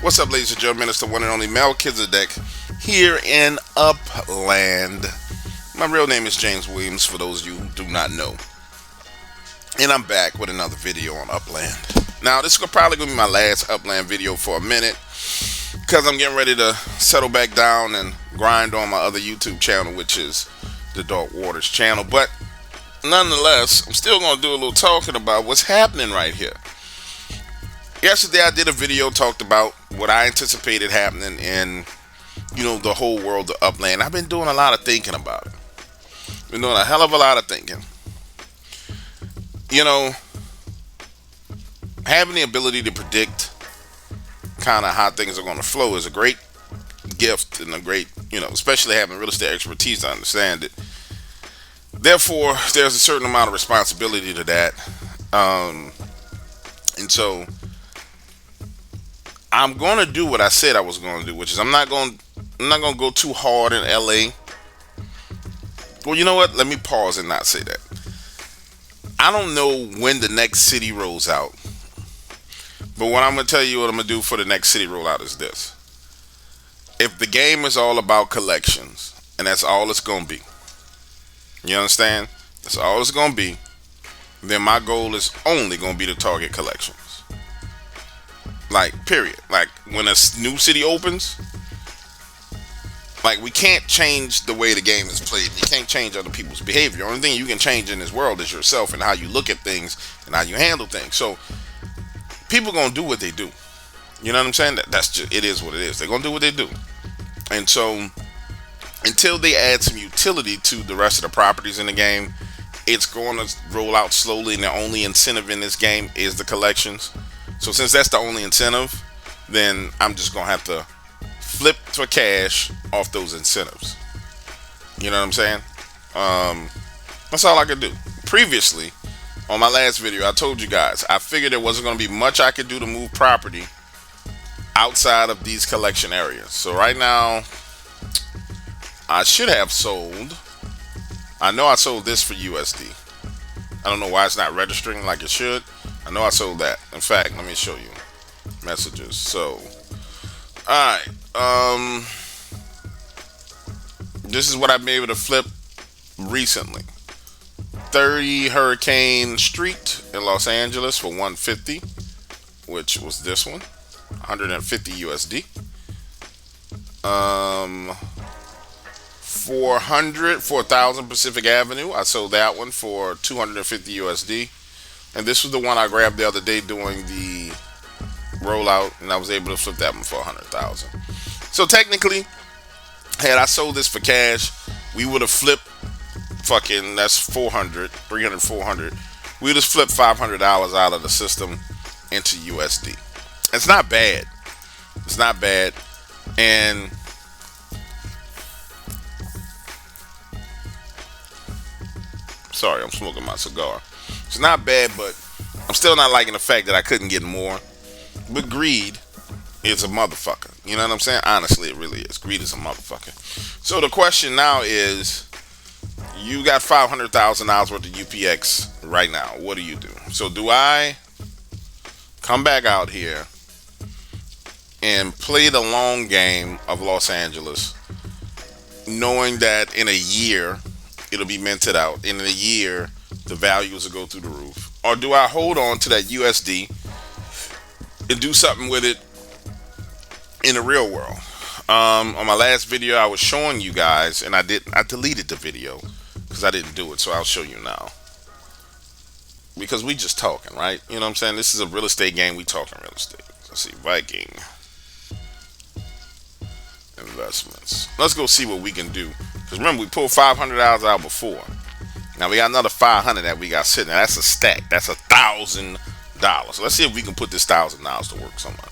What's up, ladies and gentlemen? It's the one and only Melchizedek here in Upland. My real name is James Williams, for those of you who do not know. And I'm back with another video on Upland. Now, this is probably going to be my last Upland video for a minute, because I'm getting ready to settle back down and grind on my other YouTube channel, which is the Dark Waters channel. But nonetheless, I'm still going to do a little talking about what's happening right here. Yesterday I did a video, talked about what I anticipated happening in, the whole world of Upland. I've been doing a lot of thinking about it. Been doing a hell of a lot of thinking. Having the ability to predict kind of how things are going to flow is a great gift and a great, especially having real estate expertise to understand it. Therefore, there's a certain amount of responsibility to that. And so I'm going to do what I said I was going to do, which is I'm not going to go too hard in LA. Well, you know what? Let me pause and not say that. I don't know when the next city rolls out. But what I'm going to tell you what I'm going to do for the next city rollout is this. If the game is all about collections, and that's all it's going to be. You understand? That's all it's going to be. Then my goal is only going to be to target collections. Like, period. Like, when a new city opens, like, we can't change the way the game is played. You can't change other people's behavior. The only thing you can change in this world is yourself and how you look at things and how you handle things. So, people gonna do what they do. You know what I'm saying? That's just, it is what it is. They're gonna do what they do. And so, until they add some utility to the rest of the properties in the game, it's going to roll out slowly, and the only incentive in this game is the collections. So since that's the only incentive, then I'm just going to have to flip for cash off those incentives. You know what I'm saying? That's all I could do. Previously, on my last video, I told you guys, I figured there wasn't going to be much I could do to move property outside of these collection areas. So right now, I should have sold. I know I sold this for USD. I don't know why it's not registering like it should. I know I sold that. In fact, let me show you messages. So, alright. This is what I've been able to flip recently. 30 Hurricane Street in Los Angeles for 150, which was this one. 150 USD. 4,000 Pacific Avenue. I sold that one for 250 USD. And this was the one I grabbed the other day doing the rollout, and I was able to flip that one for 100,000. So technically, had I sold this for cash, we would have flipped fucking, that's 400, 300, 400. We would have flipped $500 out of the system into USD. It's not bad. It's not bad. And sorry, I'm smoking my cigar. It's not bad, but I'm still not liking the fact that I couldn't get more. But greed is a motherfucker. You know what I'm saying? Honestly, it really is. Greed is a motherfucker. So the question now is, you got $500,000 worth of UPX right now. What do you do? So do I come back out here and play the long game of Los Angeles, knowing that in a year it'll be minted out, in a year the values will go through the roof? Or do I hold on to that USD and do something with it in the real world? On my last video, I was showing you guys, and I deleted the video because I didn't do it, so I'll show you now. Because we just talking, right? You know what I'm saying? This is a real estate game. We talking real estate. Let's see, Viking Investments. Let's go see what we can do. Because remember, we pulled $500 out before. Now we got another 500 that we got sitting there. That's a stack. That's $1,000. So let's see if we can put this $1,000 to work somewhere.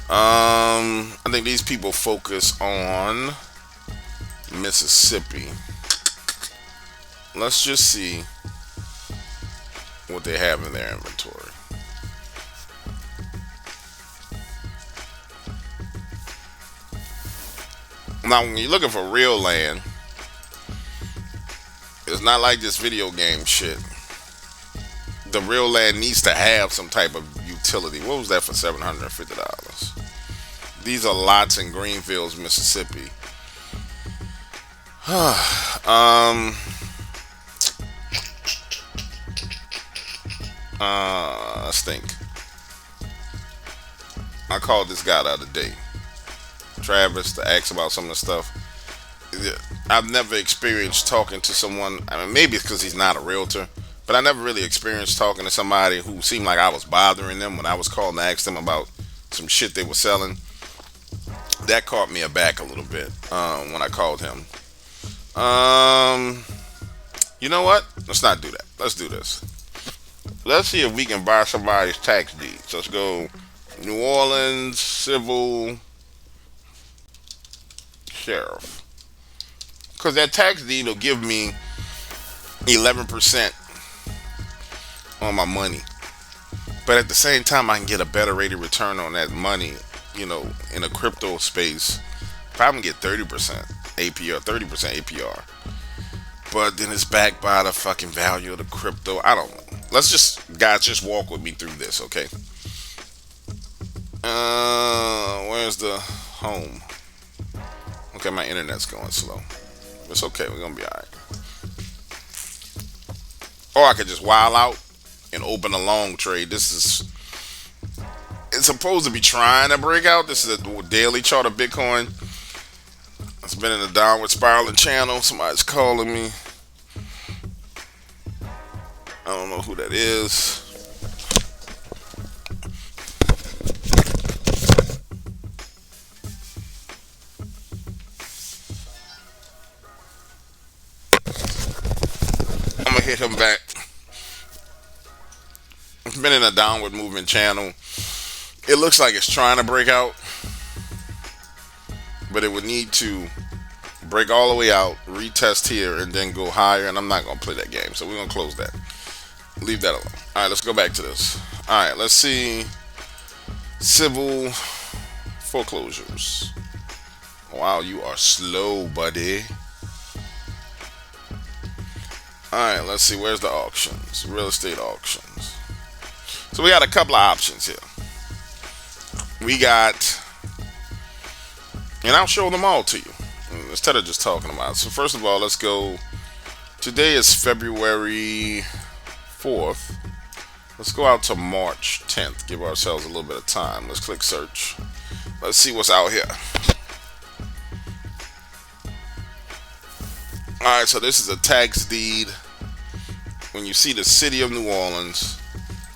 I think these people focus on Mississippi. Let's just see what they have in their inventory. Now, when you're looking for real land, it's not like this video game shit. The real land needs to have some type of utility. What was that for $750? These are lots in Greenfields, Mississippi. um, let's think. I called this guy the other day, Travis, to ask about some of the stuff. Yeah, I've never experienced talking to someone. I mean, maybe it's because he's not a realtor, but I never really experienced talking to somebody who seemed like I was bothering them when I was calling to ask them about some shit they were selling. That caught me aback a little bit when I called him. Um, you know what? Let's not do that. Let's do this. Let's see if we can buy somebody's tax deeds. Let's go New Orleans civil sheriff. Because that tax deed will give me 11% on my money. But at the same time, I can get a better rate of return on that money, in a crypto space. Probably get 30% APR, 30% APR. But then it's backed by the fucking value of the crypto. I don't know. Guys, just walk with me through this, okay? Where's the home? Okay, my internet's going slow. It's okay. We're gonna be alright. Or I could just wild out and open a long trade. It's supposed to be trying to break out. This is a daily chart of Bitcoin. It's been in a downward spiraling channel. Somebody's calling me. I don't know who that is. I'm gonna hit him back. It's been in a downward movement channel. It looks like it's trying to break out, but it would need to break all the way out, retest here, and then go higher. And I'm not gonna play that game, so we're gonna close that. Leave that alone. All right, let's go back to this. All right, let's see. Civil foreclosures. Wow, you are slow, buddy. All right, let's see. Where's the auctions? Real estate auctions. So we got a couple of options here. We got, and I'll show them all to you instead of just talking about it. So first of all, let's go. Today is February 4th. Let's go out to March 10th. Give ourselves a little bit of time. Let's click search. Let's see what's out here. Alright, so this is a tax deed. When you see the city of New Orleans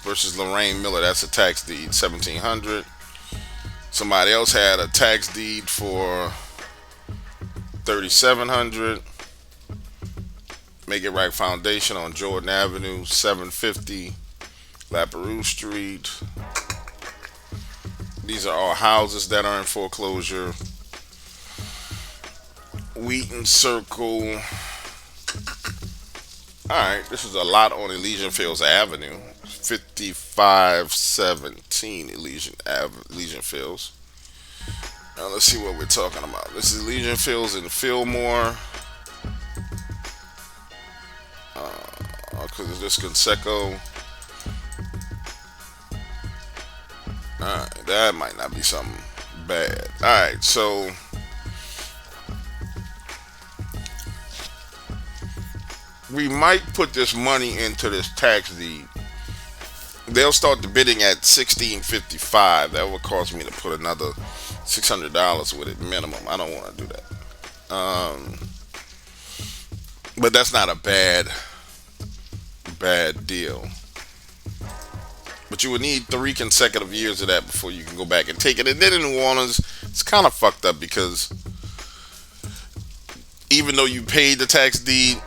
versus Lorraine Miller, that's a tax deed, 1700. Somebody else had a tax deed for 3700. Make It Right Foundation on Jordan Avenue, 750. LaPerouse Street. These are all houses that are in foreclosure. Wheaton Circle. Alright, this is a lot on Elysian Fields Avenue. 5517 Elysian Fields. Now let's see what we're talking about. This is Elysian Fields in Fillmore. Because it's this Conseco. Alright, that might not be something bad. Alright, so we might put this money into this tax deed. They'll start the bidding at $16.55. That would cost me to put another $600 with it minimum. I don't want to do that. But that's not a bad deal. But you would need 3 consecutive years of that before you can go back and take it. And then in New Orleans, it's kind of fucked up because even though you paid the tax deed,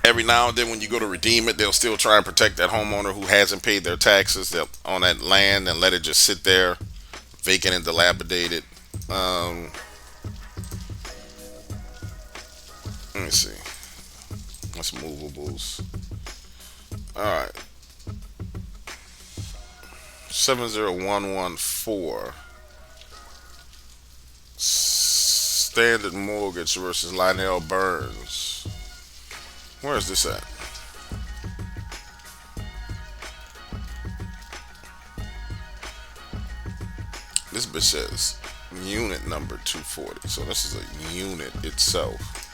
every now and then when you go to redeem it, they'll still try and protect that homeowner who hasn't paid their taxes on that land and let it just sit there, vacant and dilapidated. Let me see. That's movables. Alright. 70114. Standard Mortgage versus Lionel Burns. Where is this at? this bitch says unit number 240. So this is a unit itself.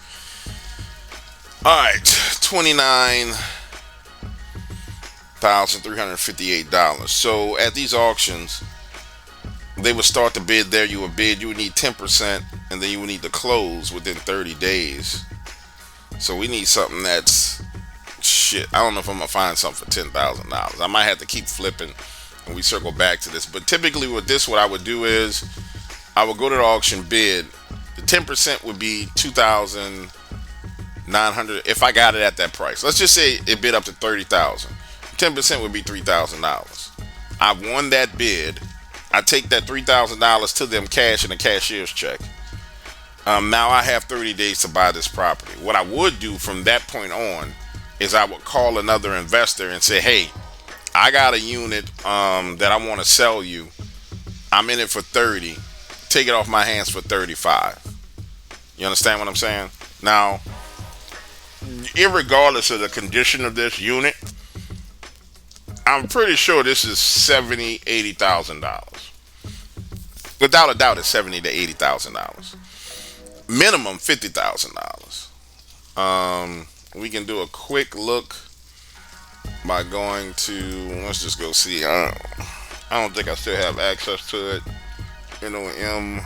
All right, $29,358. So at these auctions, they would start the bid there. You would bid. You would need 10%, and then you would need to close within 30 days. So we need something that's shit. I don't know if I'm gonna find something for $10,000. I might have to keep flipping, and we circle back to this. But typically, with this, what I would do is I would go to the auction bid. The 10% would be 2,900 if I got it at that price. Let's just say it bid up to 30,000. 10% would be $3,000. I won that bid. I take that $3,000 to them cash in a cashier's check. Now I have 30 days to buy this property. What I would do from that point on is I would call another investor and say, hey, I got a unit that I want to sell you. I'm in it for 30. Take it off my hands for 35. You understand what I'm saying? Now, irregardless of the condition of this unit, I'm pretty sure this is $70,000, $80,000. Without a doubt, it's $70,000 to $80,000. Minimum $50,000. We can do a quick look by going to. Let's just go see. I don't think I still have access to it. NOM.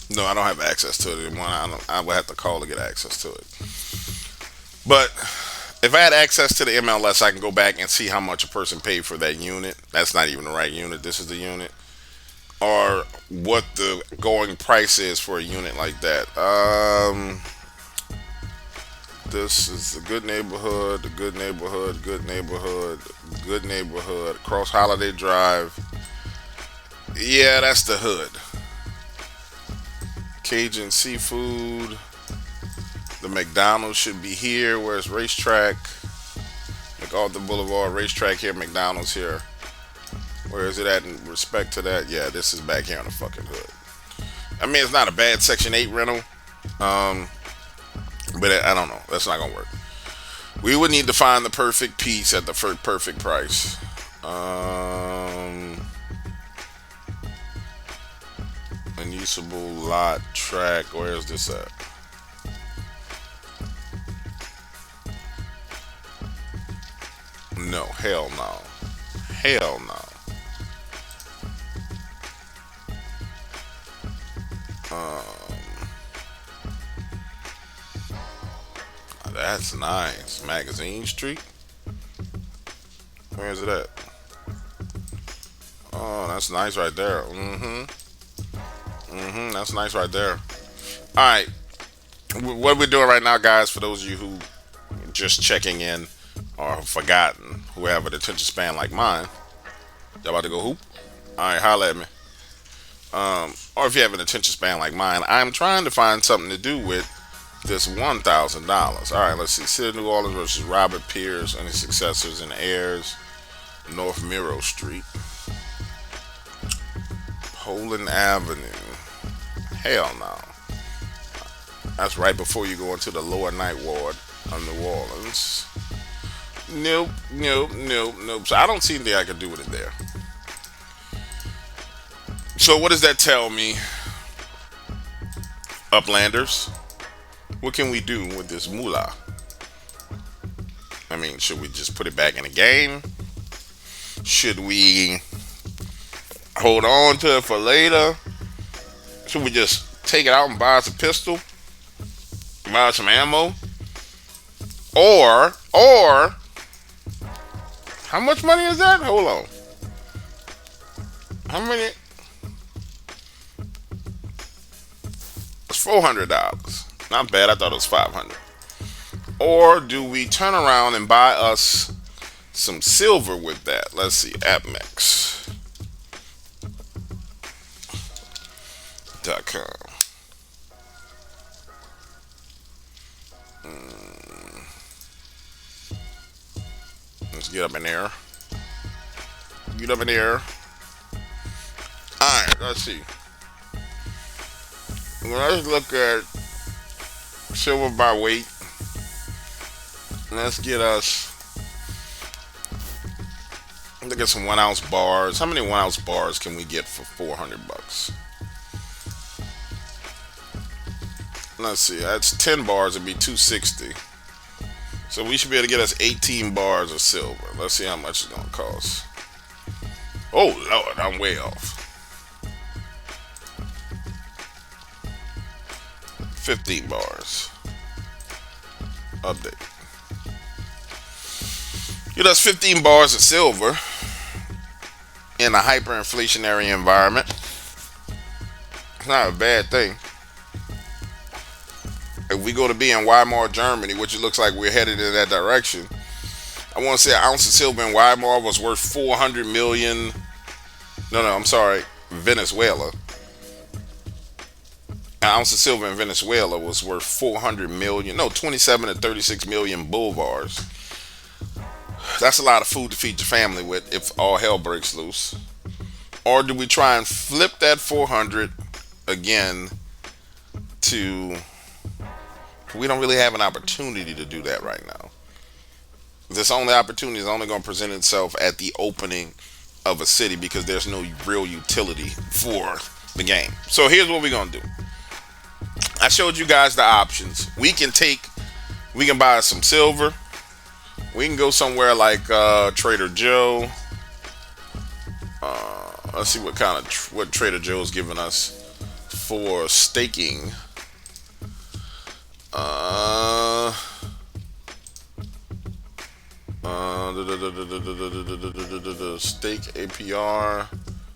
No, I don't have access to it anymore. I would have to call to get access to it. But if I had access to the MLS, I can go back and see how much a person paid for that unit. That's not even the right unit. This is the unit. Or what the going price is for a unit like that. This is a good neighborhood, a good neighborhood, good neighborhood, good neighborhood. Across Holiday Drive. Yeah, that's the hood. Cajun Seafood. The McDonald's should be here. Where's Racetrack? MacArthur Boulevard, Racetrack here, McDonald's here. Where is it at in respect to that? Yeah, this is back here in the fucking hood. I mean, it's not a bad Section 8 rental. But I don't know. That's not going to work. We would need to find the perfect piece at the perfect price. Unusable lot track. Where is this at? No, hell no. Hell no. That's nice. Magazine Street. Where is it at? Oh, that's nice right there. That's nice right there. All right. What we're doing right now, guys, for those of you who just checking in or have forgotten, who have an attention span like mine, y'all about to go hoop? All right, holla at me. Or if you have an attention span like mine, I'm trying to find something to do with this $1,000. All right, let's see. City of New Orleans versus Robert Pierce and his successors and heirs. North Miro Street. Poland Avenue. Hell no. That's right before you go into the lower ninth ward of New Orleans. Nope. So I don't see anything I can do with it there. So what does that tell me? Uplanders, what can we do with this moolah? I mean, should we just put it back in the game? Should we hold on to it for later? Should we just take it out and buy us a pistol? Buy us some ammo? Or, how much money is that? Hold on. How many? $400. Not bad. I thought it was 500. Or do we turn around and buy us some silver with that? Let's see. AppMex.com. Let's get up in there. Get up in there. Alright, let's see. Let's look at silver by weight. Let's get us. Look at some 1 ounce bars. How many 1 ounce bars can we get for $400? Let's see. That's 10 bars. It'd be $260. So we should be able to get us 18 bars of silver. Let's see how much it's gonna cost. Oh Lord, I'm way off. 15 bars. Update. Get us 15 bars of silver in a hyperinflationary environment. It's not a bad thing. If we go to be in Weimar, Germany, which it looks like we're headed in that direction, I want to say an ounce of silver in Weimar was worth 400 million. No, I'm sorry, Venezuela. An ounce of silver in Venezuela was worth 400 million. No, 27 to 36 million bolivars. That's a lot of food to feed your family with if all hell breaks loose. Or do we try and flip that 400 again to... We don't really have an opportunity to do that right now. This only opportunity is only going to present itself at the opening of a city because there's no real utility for the game. So here's what we're going to do. I showed you guys the options. We can buy some silver. We can go somewhere like Trader Joe. Let's see what Trader Joe's giving us for staking. Stake APR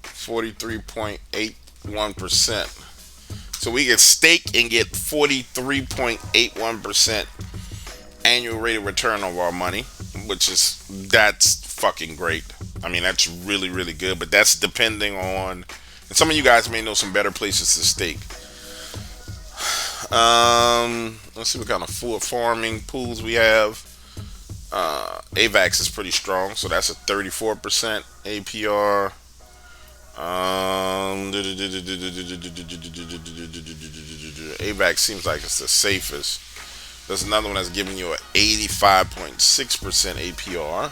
43.81%. So we can stake and get 43.81% annual rate of return of our money, that's fucking great. I mean, that's really, really good, but that's depending on, and some of you guys may know some better places to stake. Let's see what kind of farming pools we have. AVAX is pretty strong, so that's a 34% APR. AVAX seems like it's the safest. There's another one that's giving you an 85.6% APR.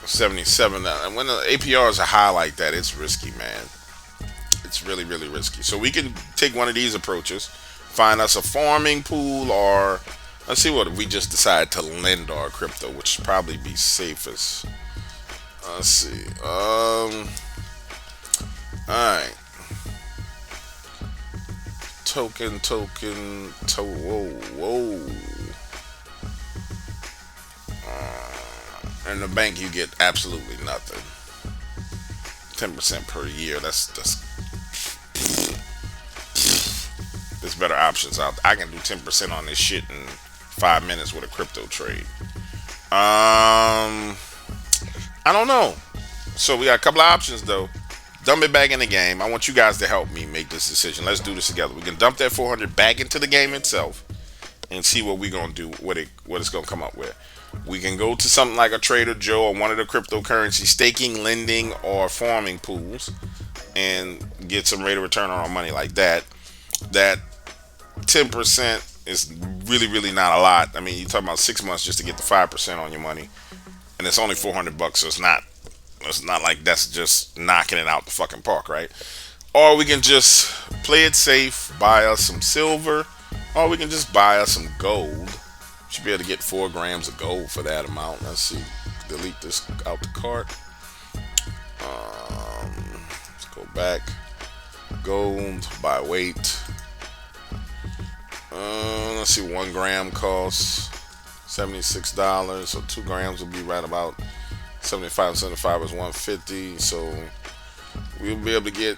77. And when the APRs are high like that, it's risky, man. It's really, really risky. So we can take one of these approaches, find us a farming pool, or let's see what if we just decide to lend our crypto, which would probably be safest. Let's see. Alright. Whoa. In the bank, you get absolutely nothing. 10% per year. That's there's better options out. I can do 10% on this shit in 5 minutes with a crypto trade. I don't know. So we got a couple of options though. Dump it back in the game. I want you guys to help me make this decision. Let's do this together. We can dump that 400 back into the game itself and see what we're gonna do. What it's gonna come up with. We can go to something like a Trader Joe or one of the cryptocurrency staking, lending, or farming pools and get some rate of return on our money like that. That 10% is really, really not a lot. I mean, you're talking about 6 months just to get the 5% on your money, and it's only $400, so it's not like that's just knocking it out the fucking park, right? Or we can just play it safe, buy us some silver, or we can just buy us some gold. Should be able to get 4 grams of gold for that amount. Let's see. Delete this out the cart. Let's go back. Gold by weight. Let's see. 1 gram costs $76, so 2 grams will be right about 75 is 150, so we'll be able to get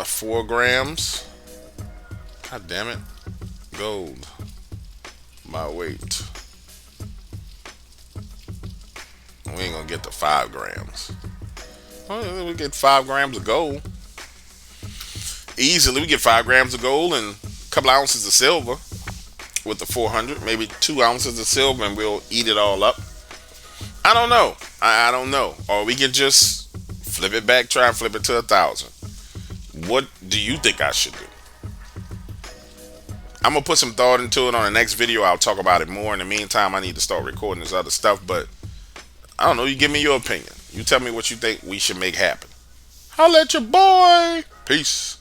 4 grams. God damn it. Gold. My weight. We ain't gonna get to 5 grams. Well, we get 5 grams of gold. Easily we get 5 grams of gold and a couple ounces of silver with the 400, maybe 2 ounces of silver, and we'll eat it all up. I don't know. I don't know. Or we can just flip it back, try and flip it to 1,000. What do you think I should do? I'm gonna put some thought into it on the next video. I'll talk about it more. In the meantime, I need to start recording this other stuff, but I don't know. You give me your opinion. You tell me what you think we should make happen. Holla at your boy. Peace.